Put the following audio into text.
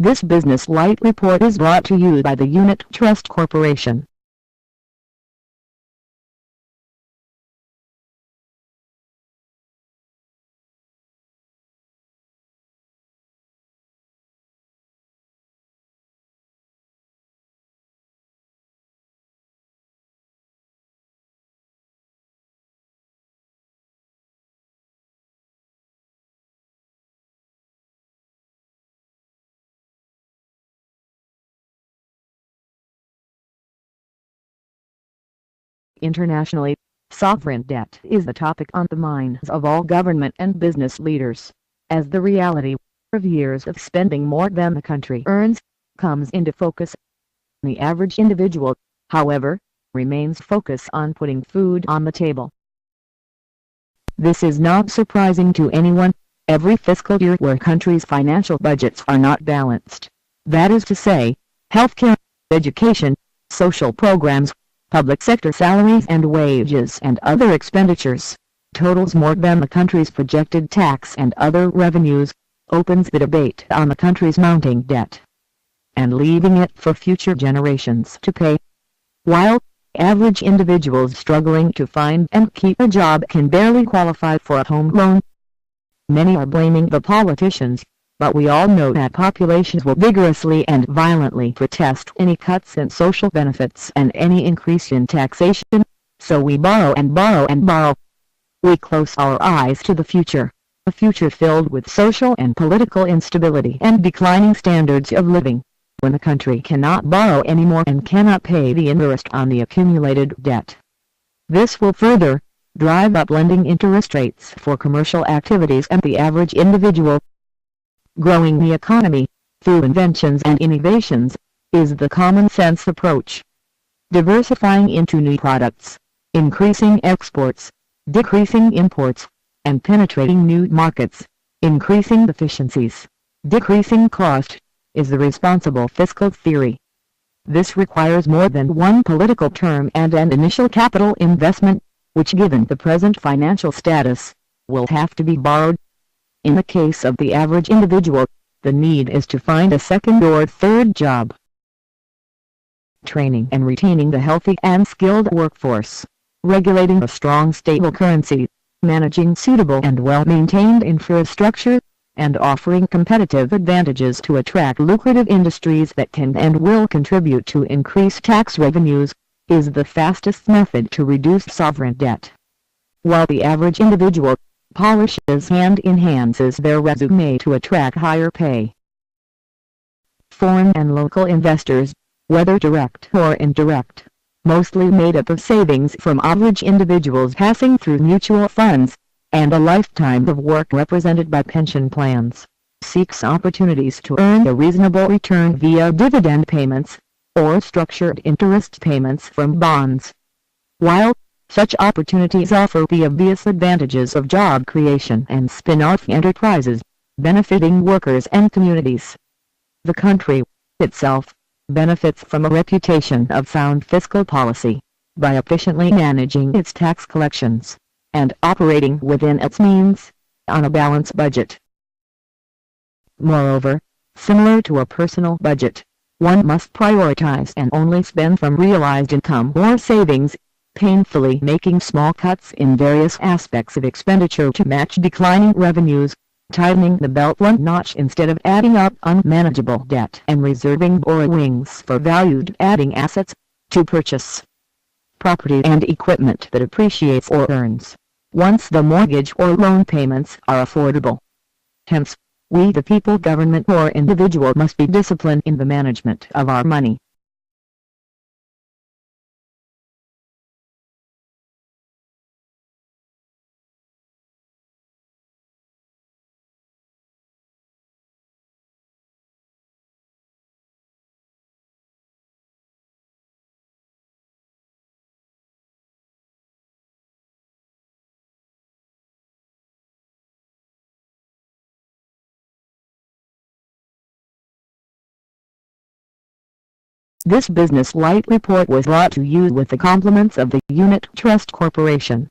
This Business Light report is brought to you by the Unit Trust Corporation. Internationally, sovereign debt is the topic on the minds of all government and business leaders, as the reality of years of spending more than the country earns comes into focus. The average individual, however, remains focused on putting food on the table. This is not surprising to anyone. Every fiscal year where countries' financial budgets are not balanced, that is to say, healthcare, education, social programs, public sector salaries and wages and other expenditures, totals more than the country's projected tax and other revenues, opens the debate on the country's mounting debt, and leaving it for future generations to pay. While average individuals struggling to find and keep a job can barely qualify for a home loan, many are blaming the politicians, but we all know that populations will vigorously and violently protest any cuts in social benefits and any increase in taxation, so we borrow and borrow and borrow. We close our eyes to the future, a future filled with social and political instability and declining standards of living, when the country cannot borrow anymore and cannot pay the interest on the accumulated debt. This will further drive up lending interest rates for commercial activities and the average individual. Growing the economy, through inventions and innovations, is the common sense approach. Diversifying into new products, increasing exports, decreasing imports, and penetrating new markets, increasing efficiencies, decreasing cost, is the responsible fiscal theory. This requires more than one political term and an initial capital investment, which given the present financial status, will have to be borrowed. In the case of the average individual, the need is to find a second or third job. Training and retaining the healthy and skilled workforce, regulating a strong stable currency, managing suitable and well-maintained infrastructure, and offering competitive advantages to attract lucrative industries that can and will contribute to increased tax revenues, is the fastest method to reduce sovereign debt. While the average individual polishes and enhances their resume to attract higher pay, foreign and local investors, whether direct or indirect, mostly made up of savings from average individuals passing through mutual funds, and a lifetime of work represented by pension plans, seeks opportunities to earn a reasonable return via dividend payments, or structured interest payments from bonds. While such opportunities offer the obvious advantages of job creation and spin-off enterprises, benefiting workers and communities, the country itself benefits from a reputation of sound fiscal policy, by efficiently managing its tax collections, and operating within its means, on a balanced budget. Moreover, similar to a personal budget, one must prioritize and only spend from realized income or savings, painfully making small cuts in various aspects of expenditure to match declining revenues, tightening the belt one notch instead of adding up unmanageable debt and reserving borrowings for valued-adding assets, to purchase property and equipment that appreciates or earns, once the mortgage or loan payments are affordable. Hence, we the people, government or individual, must be disciplined in the management of our money. This Business Light report was brought to you with the compliments of the Unit Trust Corporation.